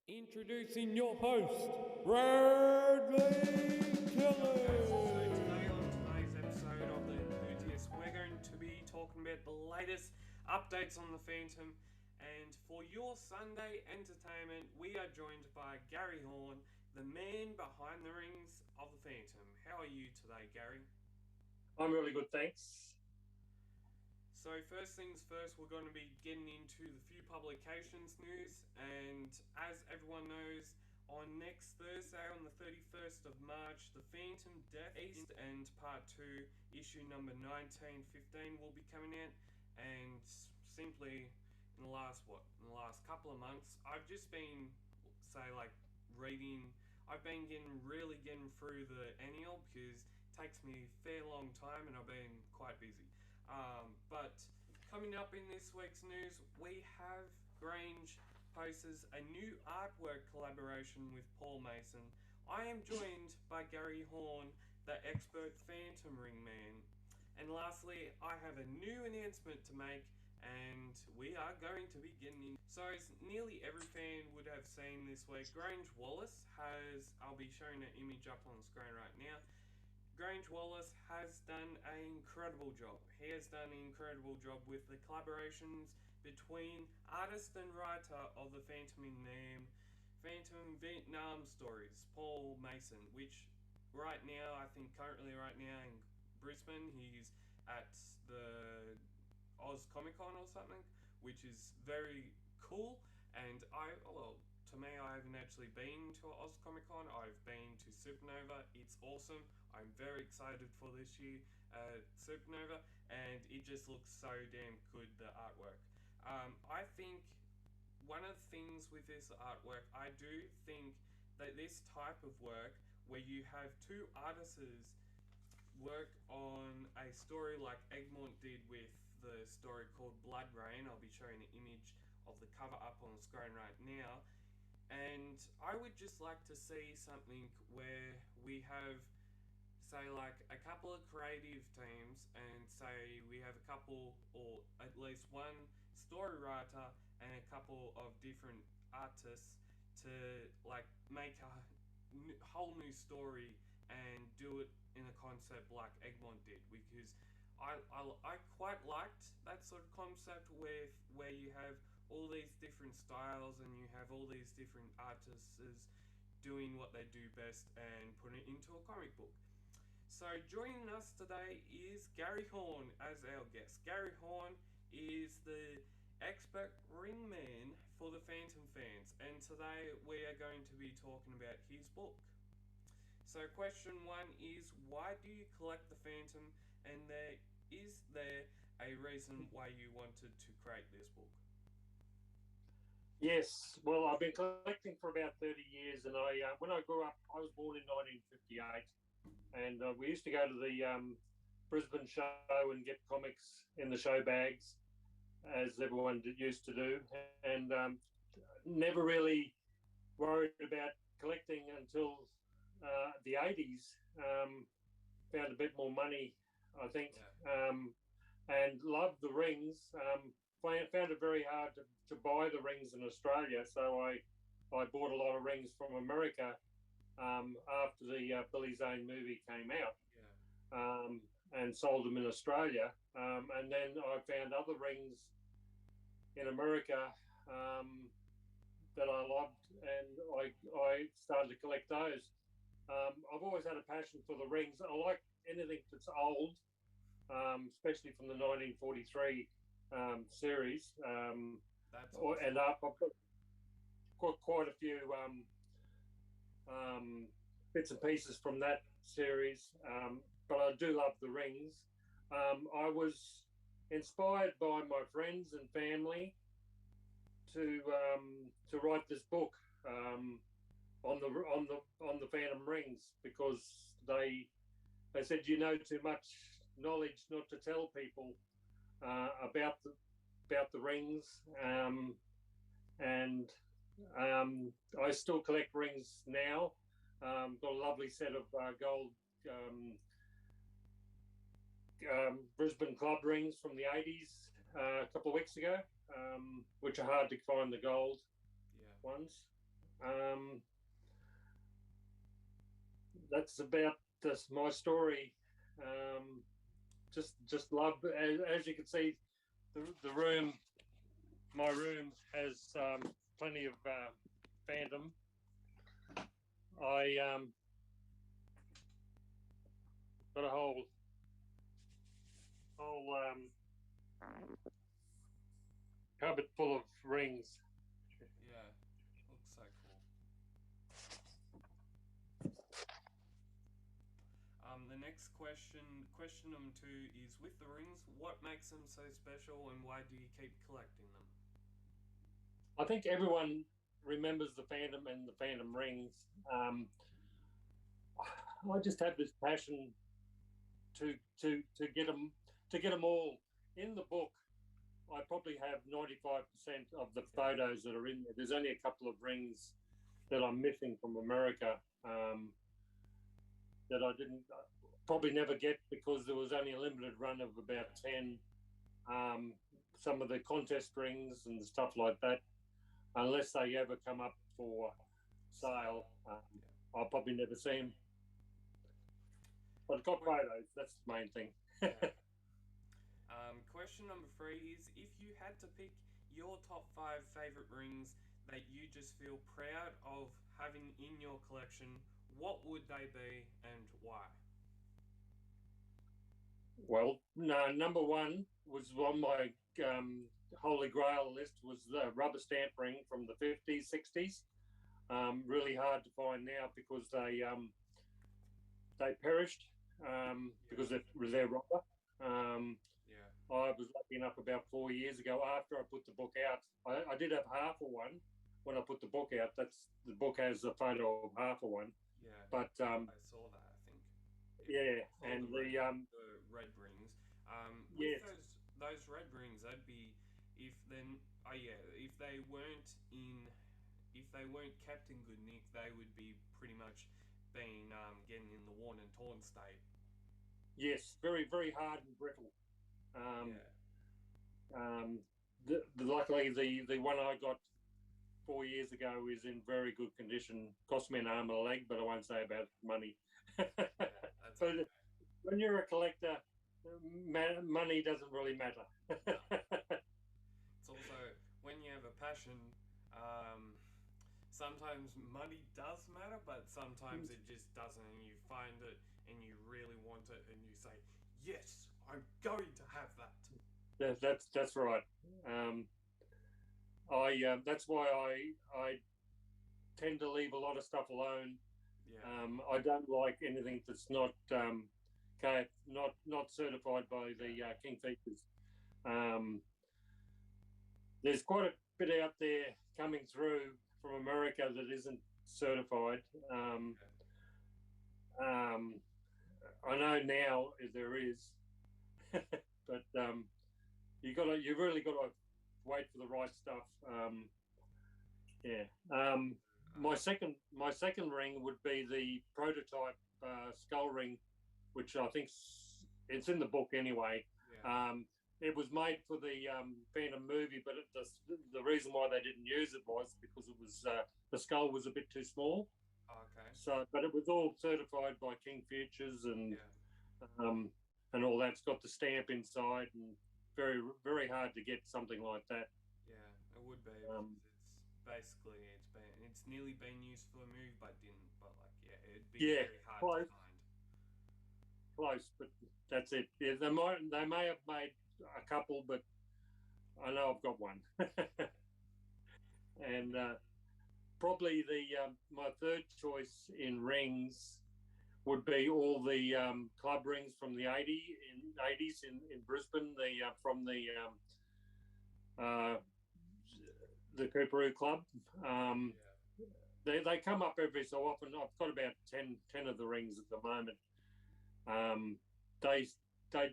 Introducing your host, Bradley Kelly. So today on today's episode of the Enthusiast, we're going to be talking about the latest updates on the Phantom. And for your Sunday entertainment, we are joined by Gary Horne, the man behind the rings of the Phantom. How are you today, Gary? I'm really good, thanks. So first things first, we're going to be getting into the few publications news, and as everyone knows, on next Thursday, on the 31st of March, the Phantom Death East and Part 2, issue number 1915 will be coming out, and simply in the last couple of months, I've just been, I've been getting through the annual because it takes me a fair long time and I've been quite busy. But coming up in this week's news, we have Grange posts a new artwork collaboration with Paul Mason. I am joined by Gary Horne, the expert Phantom Ring man. And lastly, I have a new announcement to make, and we are going to be getting in. So as nearly every fan would have seen this week, Grange Wallis has, I'll be showing an image up on the screen right now. Grange Wallis has done an incredible job. He has done an incredible job with the collaborations between artist and writer of the Phantom Vietnam Stories, Paul Mason, which currently right now in Brisbane, he's at the Oz Comic Con or something, which is very cool. And to me, I haven't actually been to Oz Comic Con. I've been to Supernova. It's awesome. I'm very excited for this year Supernova, and it just looks so damn good, the artwork. I think one of the things with this artwork, I do think that this type of work where you have two artists work on a story like Egmont did with the story called Blood Rain. I'll be showing an image of the cover up on the screen right now. And I would just like to see something where we have, say, like a couple of creative teams, and say we have a couple or at least one story writer and a couple of different artists to like make a whole new story and do it in a concept like Egmont did, because I quite liked that sort of concept where you have all these different styles and you have all these different artists doing what they do best and putting it into a comic book. So joining us today is Gary Horne as our guest. Gary Horne is the expert ring man for the Phantom fans, and today we are going to be talking about his book. So question one is, why do you collect the Phantom, and is there a reason why you wanted to create this book? Yes, well, I've been collecting for about 30 years, and when I grew up, I was born in 1958, and we used to go to the Brisbane show and get comics in the show bags, as everyone used to do, and never really worried about collecting until the 80s. Found a bit more money, I think, and loved the rings. Found it very hard to buy the rings in Australia, so I bought a lot of rings from America after the Billy Zane movie came out, and sold them in Australia. And then I found other rings in America that I loved, and I started to collect those. I've always had a passion for the rings. I like anything that's old, especially from the 1943 series. That's awesome. And I've got quite a few bits and pieces from that series, but I do love the rings. I was inspired by my friends and family to write this book on the Phantom rings, because they said, too much knowledge not to tell people about the rings, and I still collect rings now. Got a lovely set of gold Brisbane club rings from the 80s a couple of weeks ago, which are hard to find, the gold ones. That's about my story. Just love, as you can see, the room. My room has plenty of Phantom. I got a whole cupboard full of rings. Yeah, looks so cool. The next question number 2 is, with the rings, what makes them so special and why do you keep collecting them? I think everyone remembers the Phantom and the Phantom rings. I just have this passion to get them all in the book. I probably have 95% of the photos that are in there. There's only a couple of rings that I'm missing from America that I didn't probably never get because there was only a limited run of about 10. Some of the contest rings and stuff like that, unless they ever come up for sale, I'll probably never see them. But I've got photos, that's the main thing. Yeah. Question number 3 is, if you had to pick your top 5 favourite rings that you just feel proud of having in your collection, what would they be and why? Well, no, number 1 was on my Holy Grail list was the rubber stamp ring from the 50s, 60s. Really hard to find now because they perished because they're rubber. I was lucky enough about 4 years ago after I put the book out. I did have half of one when I put the book out. The book has a photo of half of one. Yeah. But I saw that, I think. Yeah, and the red rings. Yes. With those red rings, they'd be if they weren't kept in good nick, they would be pretty much being getting in the worn and torn state. Yes, very very hard and brittle. Luckily, the one I got 4 years ago is in very good condition. Cost me an arm and a leg, but I won't say about money. That's So okay. when you're a collector, money doesn't really matter. It's also when you have a passion. Sometimes money does matter, but sometimes it just doesn't, and you find it and you really want it, and you say, "Yes, I'm going to have that." That's right. That's why I tend to leave a lot of stuff alone. Yeah. I don't like anything that's not certified by the King Features. There's quite a bit out there coming through from America that isn't certified. I know now there is, but you really got to wait for the right stuff. My second ring would be the prototype skull ring, which I think it's in the book anyway. Yeah. It was made for the Phantom movie, but the reason why they didn't use it was because it was the skull was a bit too small. Okay. So, but it was all certified by King Features and all that. It's got the stamp inside, and very very hard to get something like that. Yeah, it would be because it's nearly been used for a move, but didn't. But it'd be very hard to find. Close, but that's it. Yeah, they may have made a couple, but I know I've got one. And probably my third choice in rings would be all the club rings from the 80s in Brisbane. From the Cooperoo Club. They come up every so often. I've got about 10 of the rings at the moment. They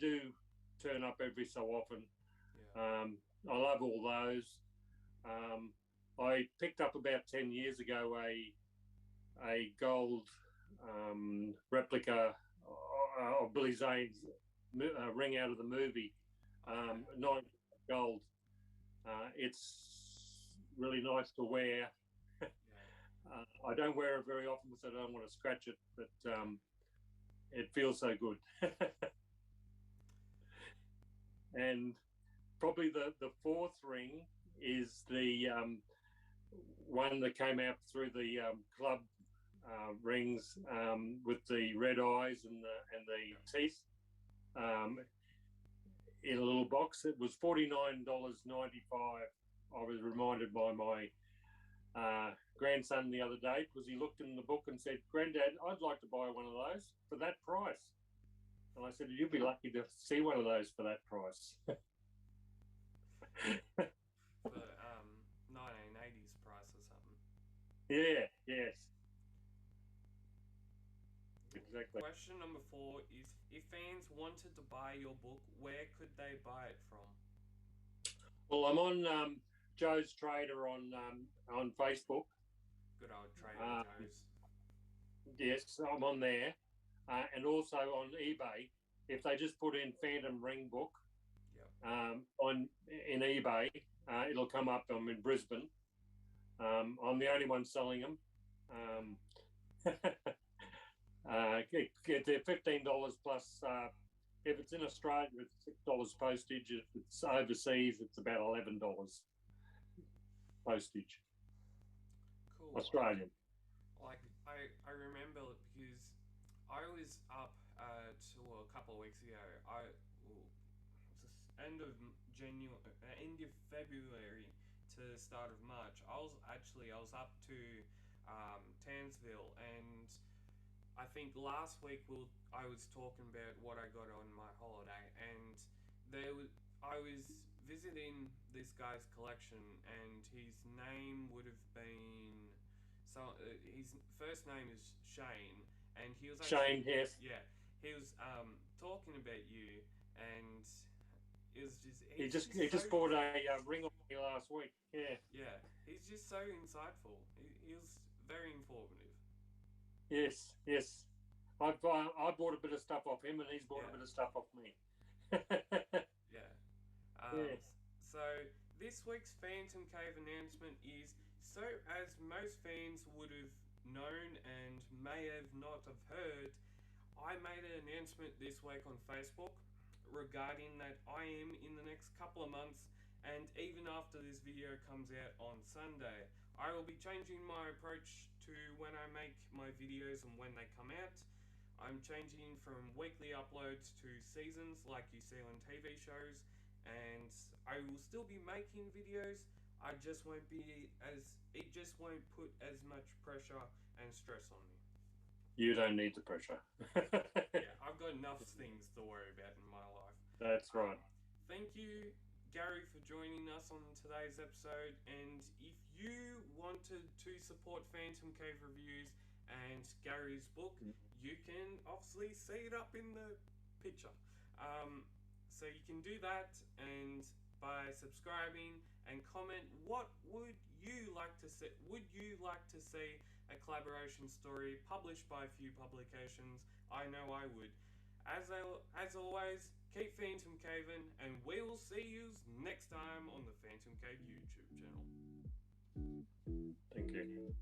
do turn up every so often. I love all those. I picked up about 10 years ago a gold replica of Billy Zane's ring out of the movie, 9 gold. It's really nice to wear. I don't wear it very often because I don't want to scratch it, but it feels so good. And probably the fourth ring is the one that came out through the club rings with the red eyes and the teeth in a little box. It was $49.95. I was reminded by my grandson the other day because he looked in the book and said, "Granddad, I'd like to buy one of those for that price." And I said, "You'll be lucky to see one of those for that price." For 1980s price or something. Yeah, yes. Exactly. Question number 4 is, if fans wanted to buy your book, where could they buy it from? Well, I'm on Joe's Trader on Facebook. Good old Trader Joe's. Yes, I'm on there, and also on eBay. If they just put in Phantom Ring Book, in eBay, it'll come up. I'm in Brisbane. I'm the only one selling them. They're $15 plus. If it's in Australia, it's $6 postage. If it's overseas, it's about $11 postage. Cool. Australian. Like I remember because I was up a couple of weeks ago. End of end of February to start of March. I was up to Townsville, and I think last week I was talking about what I got on my holiday, and I was visiting this guy's collection, and his name would have been his first name is Shane, and he was Shane, yes. Yeah, he was talking about you, and it was he just bought a ring off me last week. Yeah. Yeah, he's just so insightful. He was very informative. Yes. I bought a bit of stuff off him, and he's bought a bit of stuff off me. Yeah. So this week's PhantomCave announcement is, so as most fans would have known and may have not have heard, I made an announcement this week on Facebook regarding that I am in the next couple of months, and even after this video comes out on Sunday, I will be changing my approach to when I make my videos and when they come out. I'm changing from weekly uploads to seasons like you see on TV shows, and I will still be making videos. It just won't put as much pressure and stress on me. You don't need the pressure. Yeah, I've got enough things to worry about in my life. That's right. Thank you, Gary, for joining us on today's episode. And if you wanted to support PhantomCave Reviews and Gary's book, you can obviously see it up in the picture. So you can do that, and by subscribing and comment, what would you like to see? Would you like to see a collaboration story published by a few publications? I know I would. As always, keep Phantom Caving, and we will see you next time on the Phantom Cave YouTube channel. Thank you.